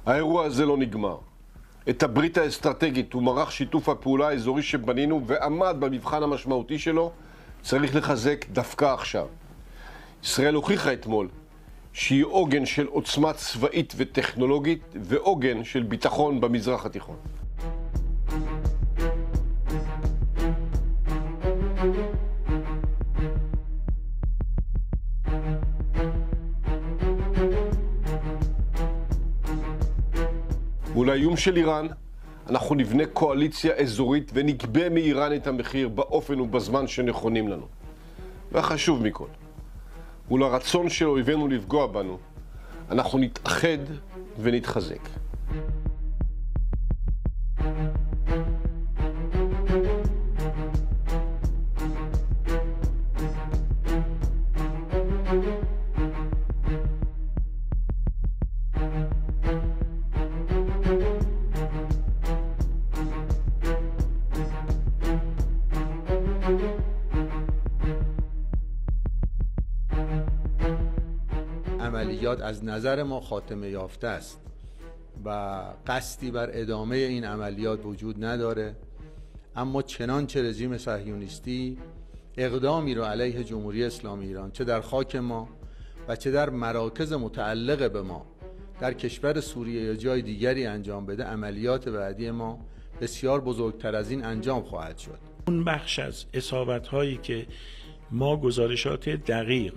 האירוע הזה לא נגמר. את הברית האסטרטגית ומערך שיתוף הפעולה האזורי שבנינו ועמד במבחן המשמעותי שלו, צריך לחזק דווקא עכשיו. ישראל הוכיחה אתמול שהיא עוגן של עוצמה צבאית וטכנולוגית ועוגן של ביטחון במזרח התיכון. מול האיום של איראן, אנחנו נבנה קואליציה אזורית ונגבה מאיראן את המחיר באופן ובזמן שנכונים לנו. והחשוב מכל, מול הרצון של אויבינו לפגוע בנו, אנחנו נתאחד ונתחזק. عملیات از نظر ما خاتمه یافته است و قصدی بر ادامه این عملیات وجود نداره، اما چنانچه رژیم صهیونیستی اقدامی رو علیه جمهوری اسلامی ایران چه در خاک ما و چه در مراکز متعلق به ما در کشور سوریه یا جای دیگری انجام بده، عملیات بعدی ما بسیار بزرگتر از این انجام خواهد شد. اون بخش از اصابت‌هایی که ما گزارشات دقیق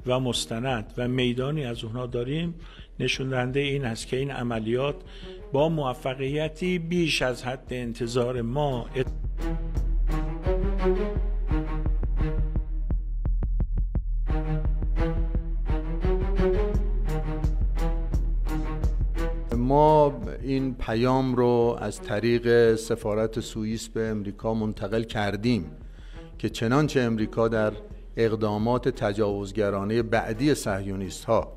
و مستند و میدانی از اونها داریم نشون دهنده این است که این عملیات با موفقیتی بیش از حد انتظار ما ما این پیام رو از طریق سفارت سوئیس به امریکا منتقل کردیم که چنانچه امریکا در اقدامات تجاوزگرانه بعدی صهیونیست ها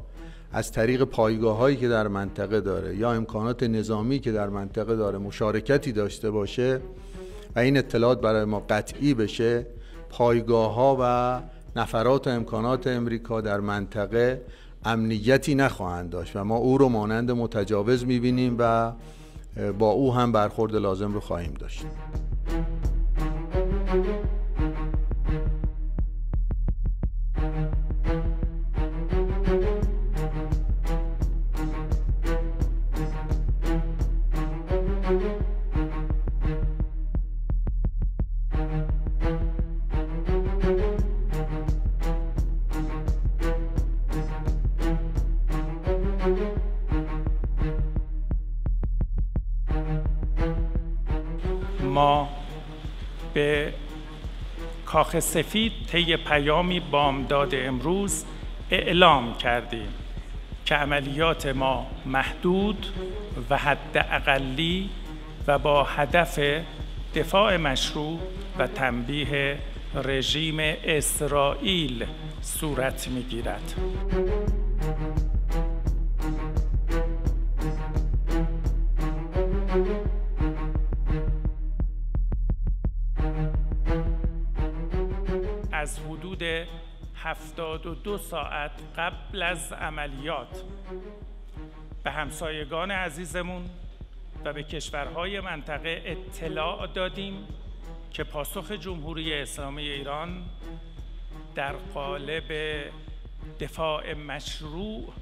از طریق پایگاه هایی که در منطقه داره یا امکانات نظامی که در منطقه داره مشارکتی داشته باشه و این اطلاعات برای ما قطعی بشه، پایگاه ها و نفرات و امکانات امریکا در منطقه امنیتی نخواهند داشت و ما او رو مانند متجاوز میبینیم و با او هم برخورد لازم رو خواهیم داشت. ما به کاخ سفید طی پیامی بامداد امروز اعلام کردیم که عملیات ما محدود و حداقلی و با هدف دفاع مشروع و تنبیه رژیم اسرائیل صورت می‌گیرد. از حدود 72 ساعت قبل از عملیات به همسایگان عزیزمون و به کشورهای منطقه اطلاع دادیم که پاسخ جمهوری اسلامی ایران در قالب دفاع مشروع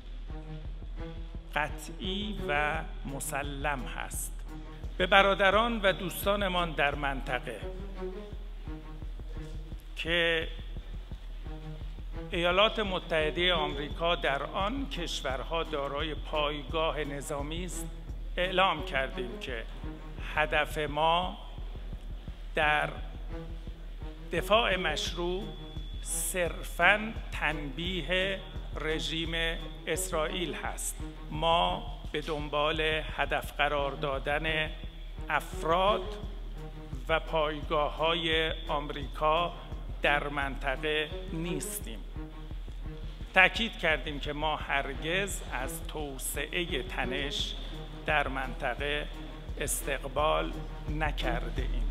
قطعی و مسلم هست. به برادران و دوستانمان در منطقه که ایالات متحده آمریکا در آن کشورها دارای پایگاه نظامی است، اعلام کردیم که هدف ما در دفاع مشروع صرفاً تنبیه رژیم اسرائیل هست. ما به دنبال هدف قرار دادن افراد و پایگاه‌های آمریکا در منطقه نیستیم. تأکید کردیم که ما هرگز از توسعه تنش در منطقه استقبال نکرده ایم.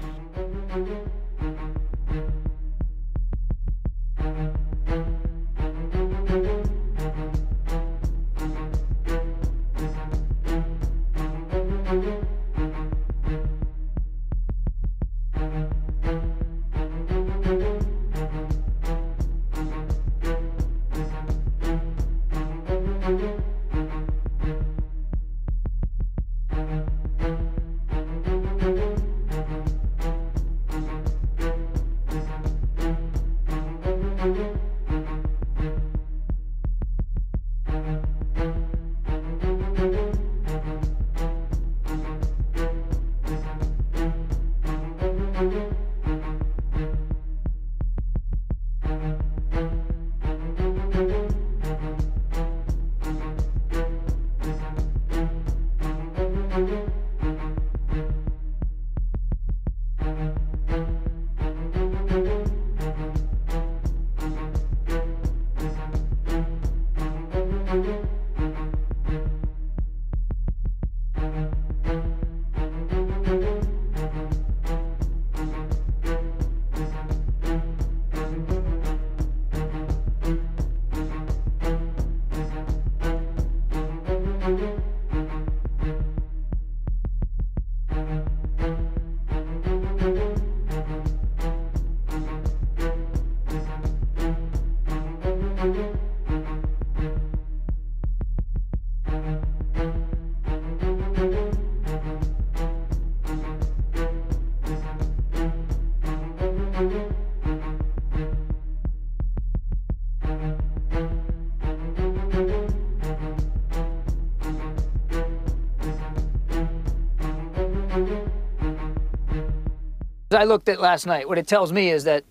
I looked at last night. What it tells me is that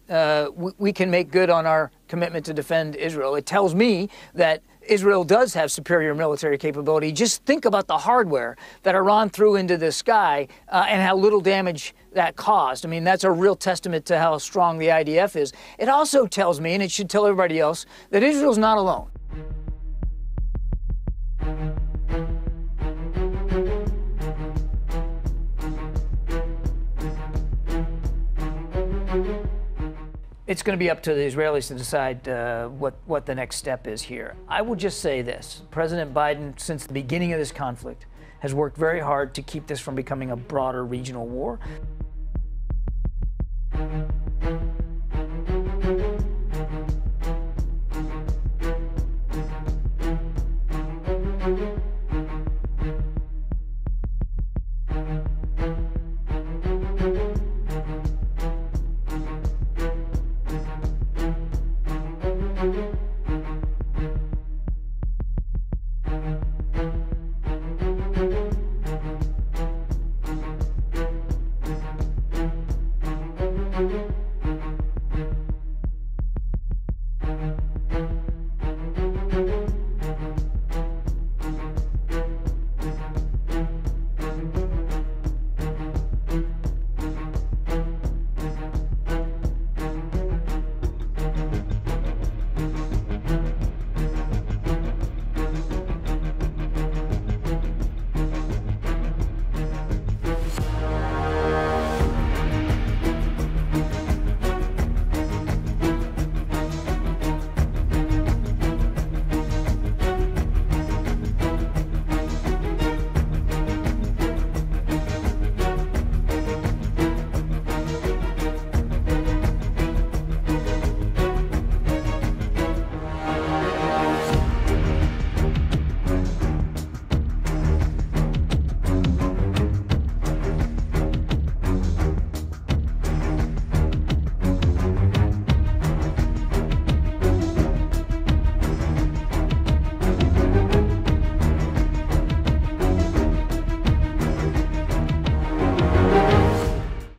we can make good on our commitment to defend Israel. It tells me that Israel does have superior military capability. Just think about the hardware that Iran threw into the sky and how little damage that caused. I mean, that's a real testament to how strong the IDF is. It also tells me, and it should tell everybody else, that Israel's not alone. It's going to be up to the Israelis to decide what the next step is here. I will just say this. President Biden, since the beginning of this conflict, has worked very hard to keep this from becoming a broader regional war.